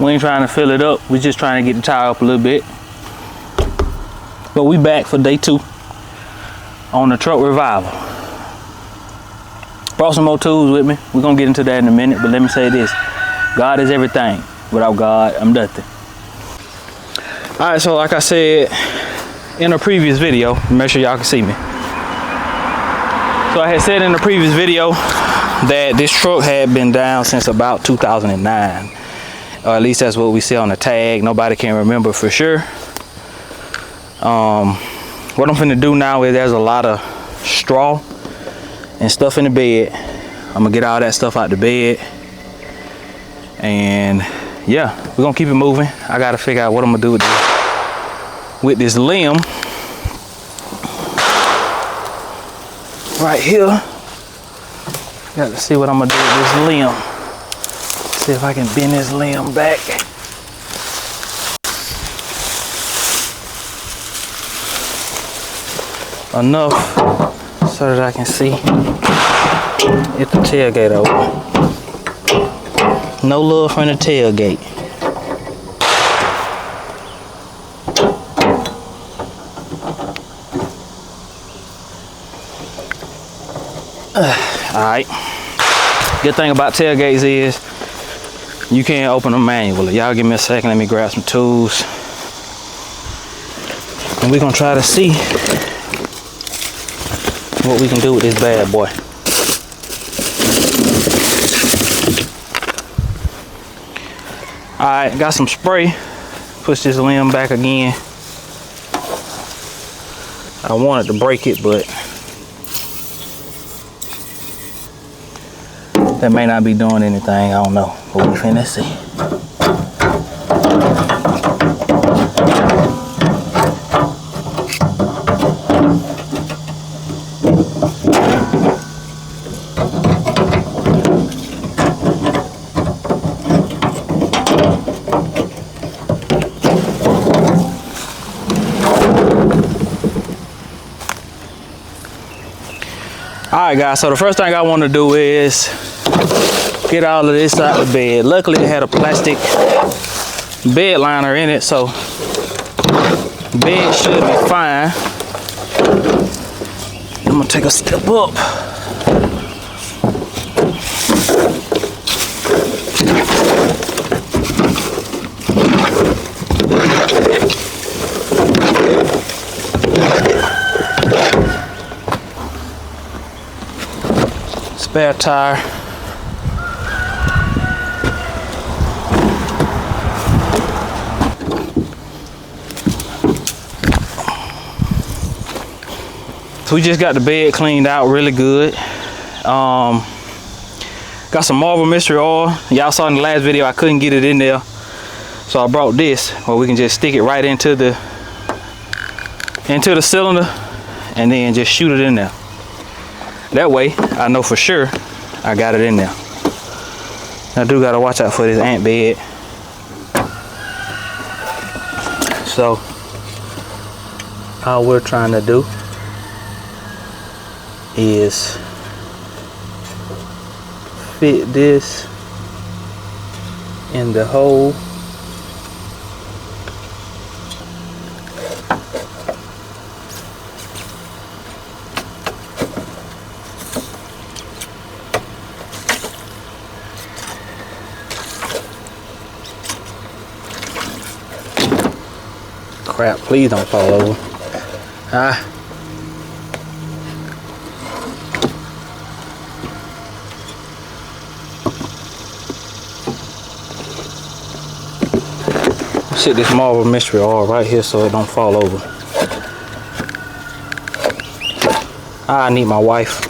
We ain't trying to fill it up. We just trying to get the tire up a little bit. But we back for day 2 on the truck revival. Brought some more tools with me. We're gonna get into that in a minute, but let me say this. God is everything. Without God, I'm nothing. All right, so like I said in a previous video, make sure y'all can see me. So I had said in the previous video that this truck had been down since about 2009. Or at least that's what we see on the tag. Nobody can remember for sure. What I'm finna do now is there's a lot of straw and stuff in the bed. I'm gonna get all that stuff out the bed. And yeah, we're gonna keep it moving. I gotta figure out what I'm gonna do with this limb right here. Got to see what I'm gonna do with this limb. See if I can bend this limb back. Enough so that I can see if the tailgate open. No love from the tailgate. Alright. Good thing about tailgates is you can't open them manually. Y'all give me a second, let me grab some tools. And we're gonna try to see what we can do with this bad boy. Alright, got some spray. Push this limb back again. I wanted to break it, but that may not be doing anything, I don't know, but we finna see. Alright guys, so the first thing I want to do is get all of this out of the bed. Luckily it had a plastic bed liner in it, so the bed should be fine. I'm gonna take a step up. Spare tire. So we just got the bed cleaned out really good. Got some Marvel Mystery Oil. Y'all saw in the last video I couldn't get it in there, so I brought this where we can just stick it right into the cylinder and then just shoot it in there. That way I know for sure I got it in there. I do gotta watch out for this ant bed. So all we're trying to do is fit this in the hole. Crap, please don't fall over. Sit this Marvel Mystery Oil right here so it don't fall over. I need my wife.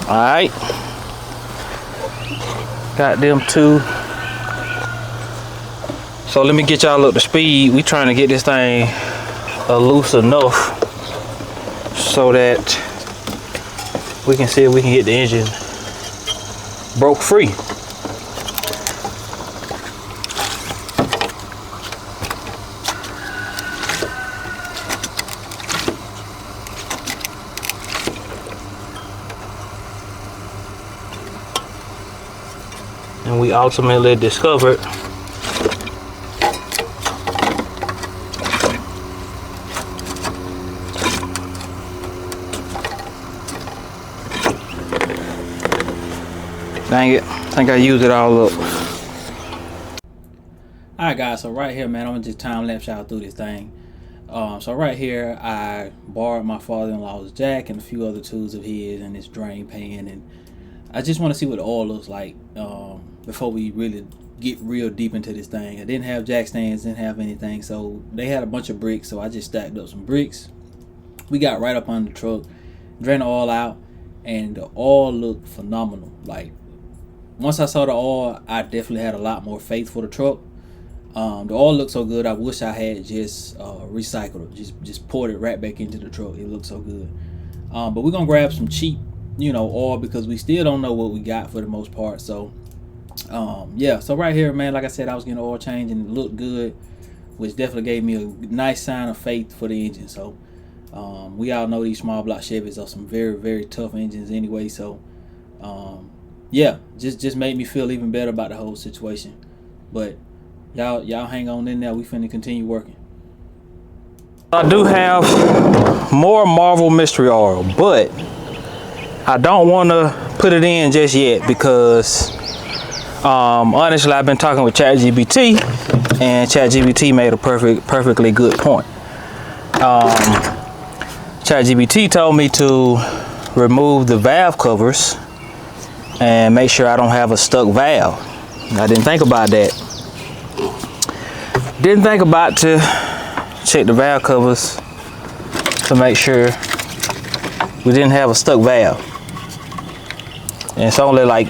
Alright, got them two So let me get y'all up to speed. We trying to get this thing loose enough so that we can see if we can get the engine broke free. And we ultimately discovered dang it, I think I used it all up. Alright guys, so right here, man, I'm gonna just time lapse y'all through this thing. So right here, I borrowed my father-in-law's jack and a few other tools of his and this drain pan, and I just want to see what the oil looks like before we really get real deep into this thing. I didn't have jack stands, didn't have anything, so they had a bunch of bricks, so I just stacked up some bricks. We got right up on the truck, drained the oil out, and the oil looked phenomenal. Like, once I saw the oil, I definitely had a lot more faith for the truck. The oil looked so good, I wish I had just recycled it, just poured it right back into the truck. It looked so good. But we're gonna grab some cheap, oil, because we still don't know what we got for the most part. So yeah, so right here, man, like I said, I was getting oil change and it looked good, which definitely gave me a nice sign of faith for the engine. So we all know these small block Chevys are some very, very tough engines anyway. So yeah, just made me feel even better about the whole situation. But y'all hang on in there, we finna continue working. I do have more Marvel mystery oil, but I don't want to put it in just yet because honestly, I've been talking with ChatGPT, and ChatGPT made a perfectly good point. ChatGPT told me to remove the valve covers and make sure I don't have a stuck valve. I didn't think about that. Didn't think about to check the valve covers to make sure we didn't have a stuck valve. And it's only like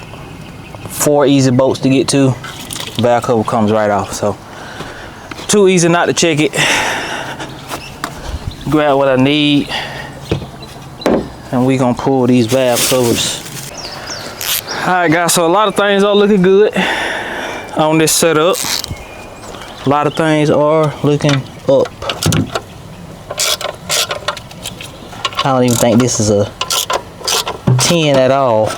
4 easy bolts to get to. The valve cover comes right off, so too easy not to check it. Grab what I need, and we gonna pull these valve covers. All right, guys, so a lot of things are looking good on this setup. A lot of things are looking up. I don't even think this is a 10 at all.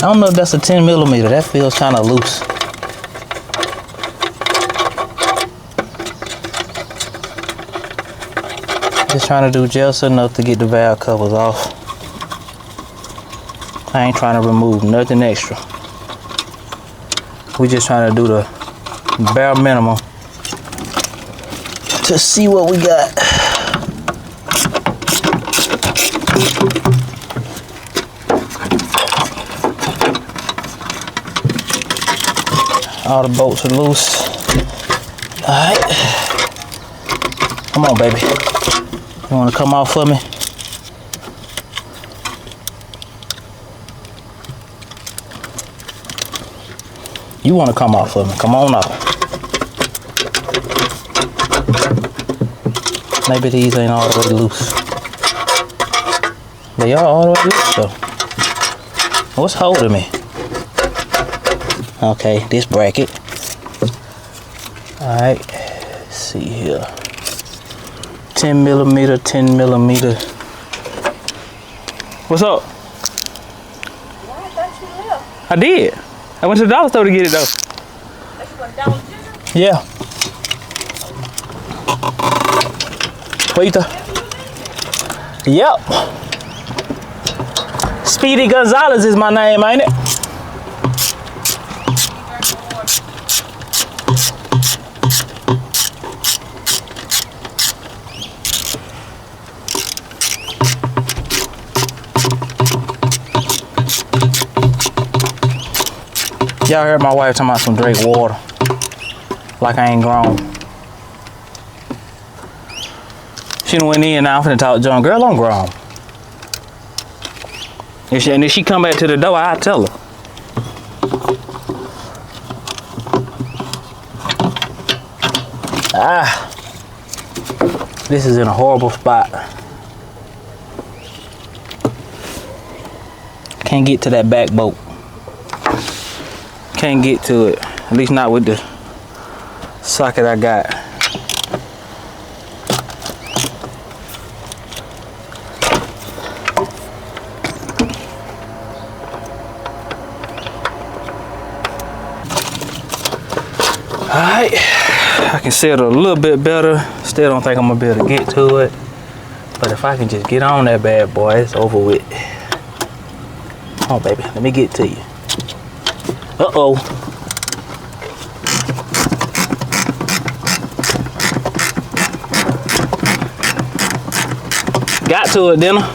I don't know if that's a 10 millimeter. That feels kind of loose. Just trying to do just enough to get the valve covers off. I ain't trying to remove nothing extra. We just trying to do the bare minimum to see what we got. All the bolts are loose. All right. Come on, baby. You want to come off for me? You want to come off for me? Come on off. Maybe these ain't all the way loose. They are all the way loose though. What's holding me? Okay, this bracket. All right, let's see here. 10 millimeter, 10 millimeter. What's up? Why I thought you left? I did. I went to the dollar store to get it though. That's what, Dollar General? Yeah. What you thought? Yep. Speedy Gonzalez is my name, ain't it? Y'all heard my wife talking about some drink water. Like I ain't grown. She done went in, now I'm finna talk to John. Girl, I'm grown. And if she come back to the door, I'll tell her. This is in a horrible spot. Can't get to that back bolt. Can't get to it. At least not with the socket I got. Alright, I can see it a little bit better. Still don't think I'm gonna be able to get to it. But if I can just get on that bad boy, it's over with. Come on, baby, let me get to you. Uh-oh. Got to it, didn't I?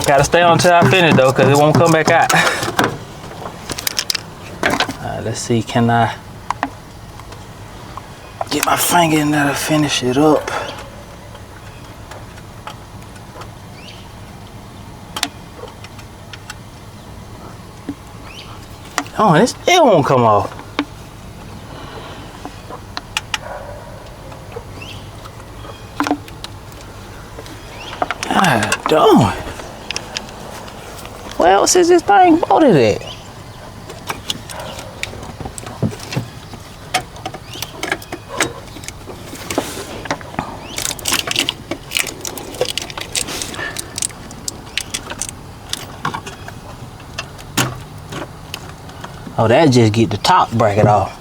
Gotta stay on until I finish though, cause it won't come back out. Alright, let's see, can I get my finger in there to finish it up? Oh, it won't come off. God darn. Where else is this thing bolted at? Oh, that just get the top bracket off.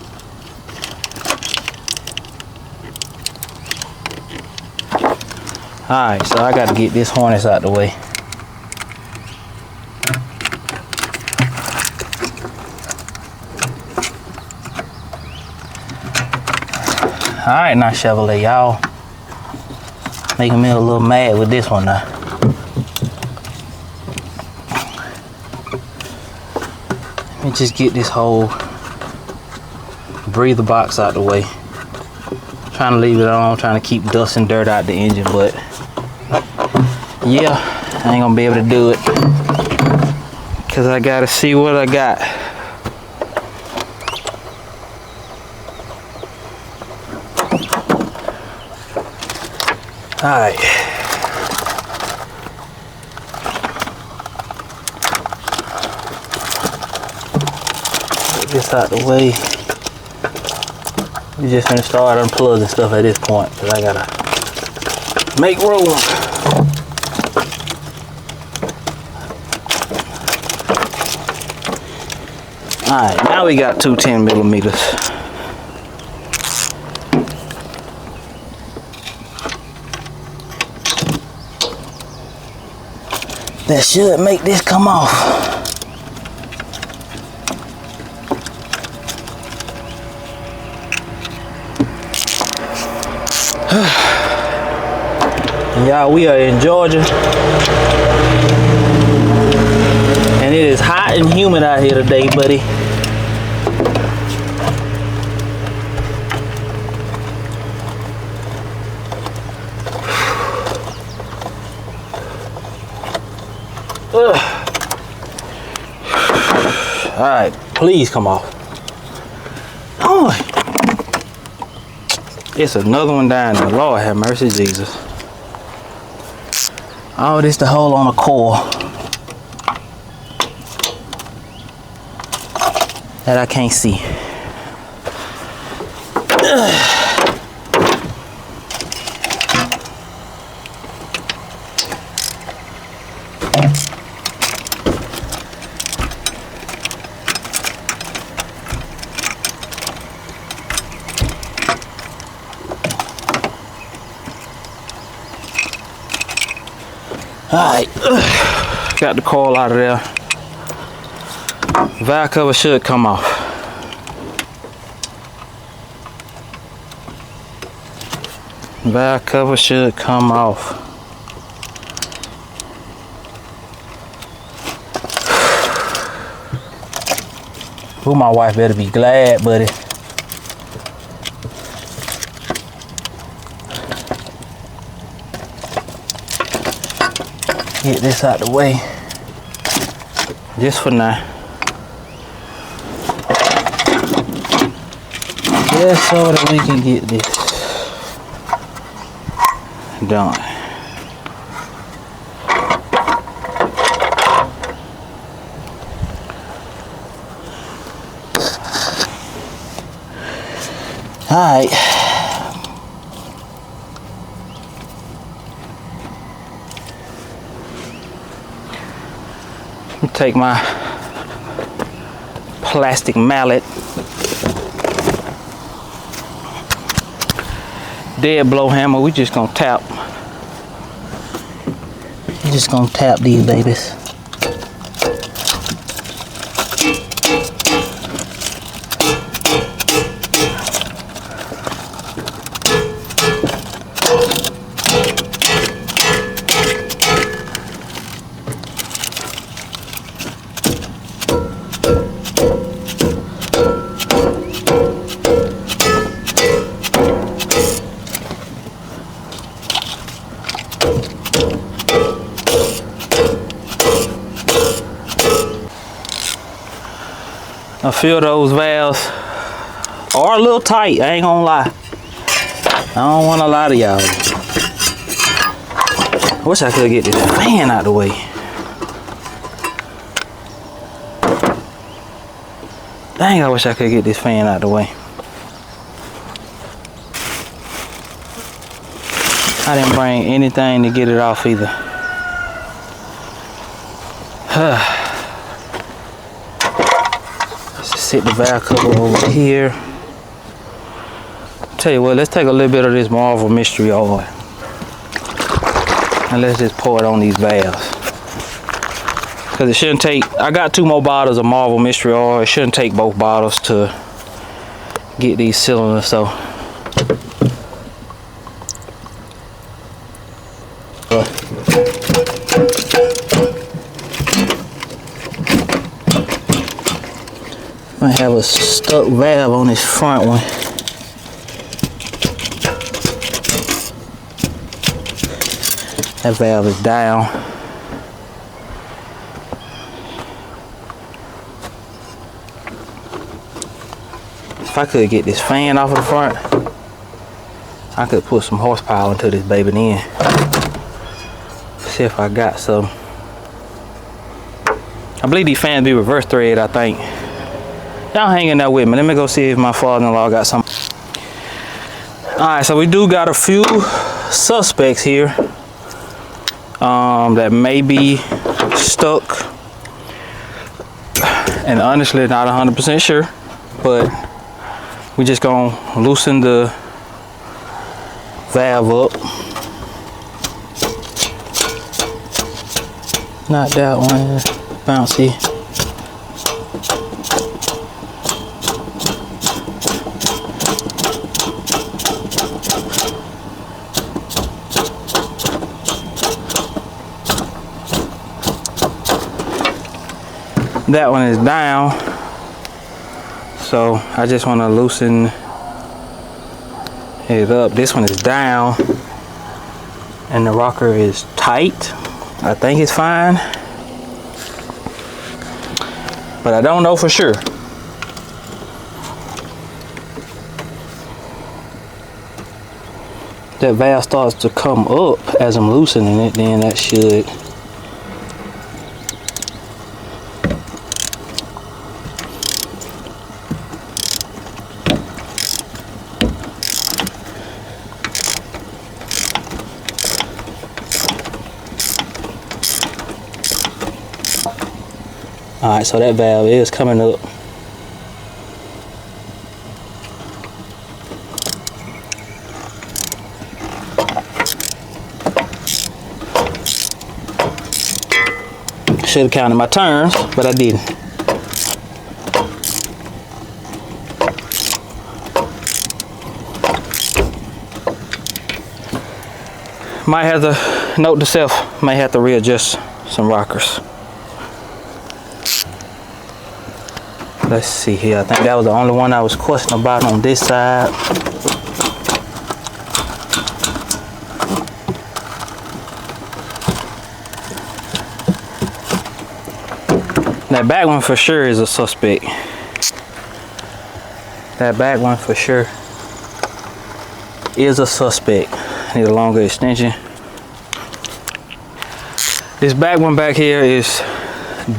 Alright, so I gotta get this harness out the way. Alright now, Chevrolet, y'all making me a little mad with this one now. Let me just get this whole breather box out the way. Trying to leave it on, trying to keep dust and dirt out the engine, but yeah, I ain't gonna be able to do it because I gotta see what I got. Alright. Get this out the way. We just gonna start unplugging stuff at this point because I gotta make room. Alright, now we got two 10 millimeters. That should make this come off. Y'all, we are in Georgia and it is hot and humid out here today, buddy. All right, please come off. Oh, it's another one down there. Lord have mercy, Jesus. Oh, this the hole on the core that I can't see. Alright, got the coil out of there. Valve cover should come off. Valve cover should come off. Ooh, my wife better be glad, buddy. Get this out the way. Just for now. Just so that we can get this done. Alright. Take my plastic mallet, dead blow hammer. We just gonna tap. Just gonna tap these babies. I feel those valves are a little tight, I ain't gonna lie. I don't wanna lie to y'all. I wish I could get this fan out the way. Dang, I wish I could get this fan out the way. I didn't bring anything to get it off either. Set the valve cover over here. Tell you what, let's take a little bit of this Marvel Mystery Oil and let's just pour it on these valves. Because it shouldn't take, I got 2 more bottles of Marvel Mystery Oil. It shouldn't take both bottles to get these cylinders. So I have a stuck valve on this front one. That valve is down. If I could get this fan off of the front, I could put some horsepower into this baby then. See if I got some. I believe these fans be reverse thread, I think. Y'all hanging there with me. Let me go see if my father-in-law got some. Alright, so we do got a few suspects here that may be stuck. And honestly, not 100% sure. But we just gonna loosen the valve up. Not that one, bouncy. That one is down, so I just want to loosen it up. This one is down and the rocker is tight. I think it's fine, but I don't know for sure. That valve starts to come up as I'm loosening it, then that should. Alright, so that valve is coming up. Should have counted my turns, but I didn't. Might have to note to self, might have to readjust some rockers. Let's see here. I think that was the only one I was questioning about on this side. That back one for sure is a suspect. That back one for sure is a suspect. Need a longer extension. This back one back here is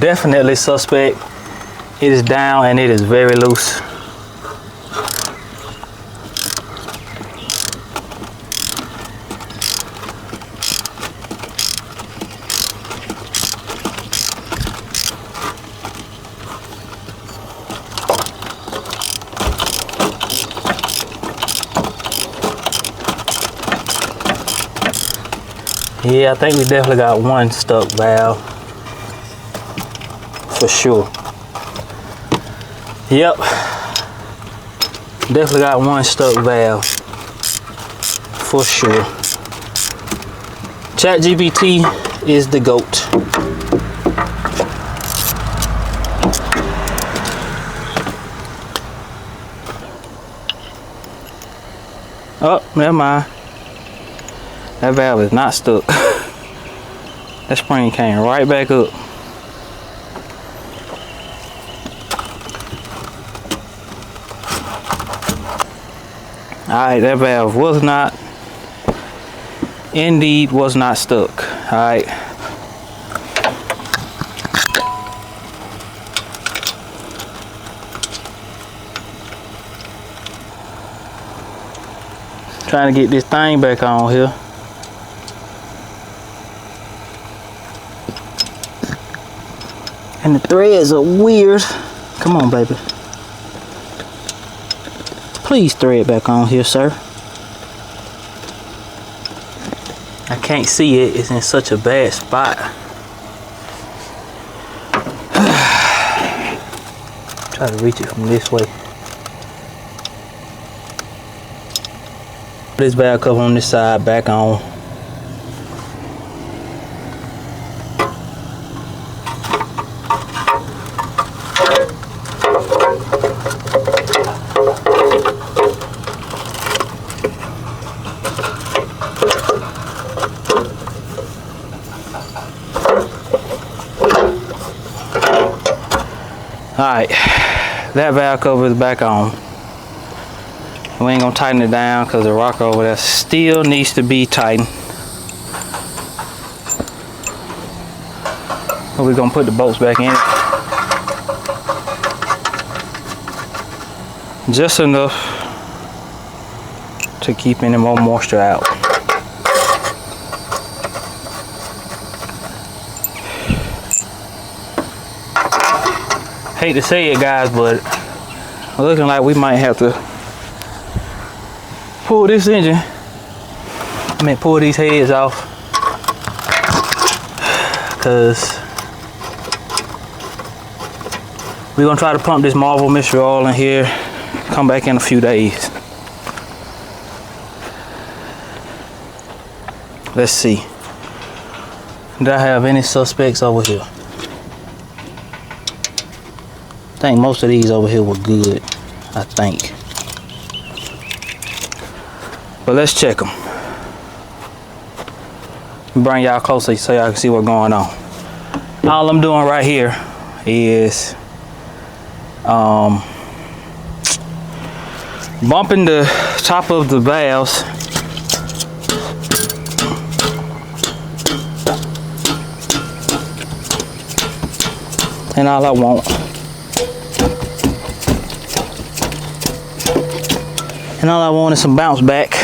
definitely suspect. It is down and it is very loose. Yeah, I think we definitely got one stuck valve for sure. Yep, definitely got one stuck valve for sure. ChatGPT is the GOAT. Oh, never mind. That valve is not stuck. That spring came right back up. Alright, that valve was not, indeed was not stuck. Alright. Trying to get this thing back on here. And the threads are weird. Come on, baby. Please thread back on here, sir. I can't see it. It's in such a bad spot. Try to reach it from this way. This valve cover on this side back on. Alright, that valve cover is back on. We ain't gonna tighten it down because the rocker over there still needs to be tightened. But we're gonna put the bolts back in. Just enough to keep any more moisture out. Hate to say it, guys, but looking like we might have to pull this engine. Pull these heads off, because we're gonna try to pump this Marvel mystery oil in here. Come back in a few days. Let's see. Do I have any suspects over here? I think most of these over here were good, I think. But let's check them. Bring y'all closer so y'all can see what's going on. All I'm doing right here is bumping the top of the valves and all I want. And all I want is some bounce back.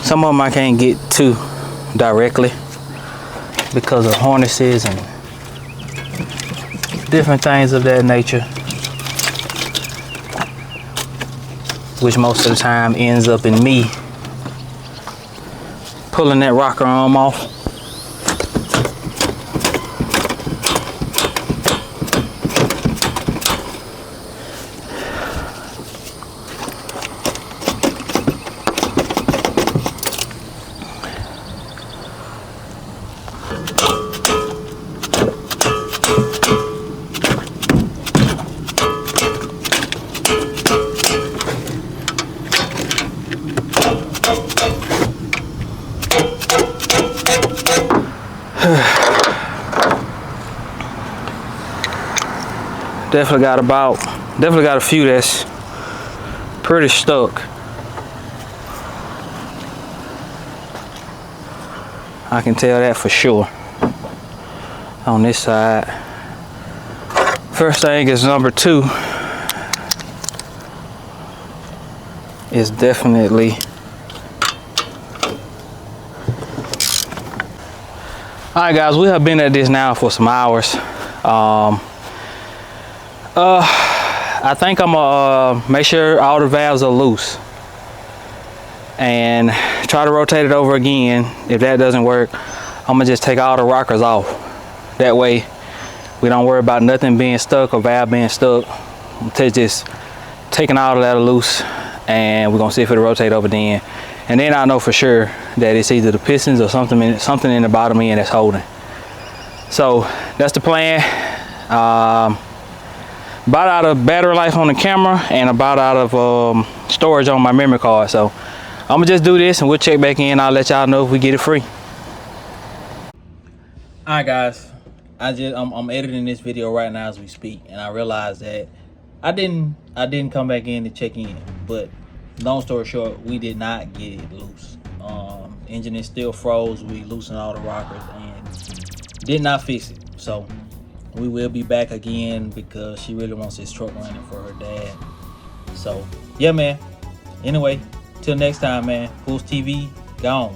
Some of them I can't get to directly because of harnesses and different things of that nature, which most of the time ends up in me pulling that rocker arm off. Definitely got a few that's pretty stuck. I can tell that for sure. On this side. First thing is number 2. Is definitely alright guys, we have been at this now for some hours. I think I'm gonna make sure all the valves are loose and try to rotate it over again. If that doesn't work, I'm gonna just take all the rockers off. That way we don't worry about nothing being stuck or valve being stuck. I'm just taking all of that loose, and we're gonna see if it'll rotate over then. And then I know for sure that it's either the pistons or something in the bottom end that's holding. So that's the plan. About out of battery life on the camera and about out of storage on my memory card. So I'm gonna just do this and we'll check back in. I'll let y'all know if we get it free. All right guys, I'm editing this video right now as we speak, and I realized that I didn't come back in to check in, but long story short, we did not get it loose. Engine is still froze. We loosened all the rockers and did not fix it. So we will be back again because she really wants this truck running for her dad. So yeah, man. Anyway, till next time, man. PullsTv gone.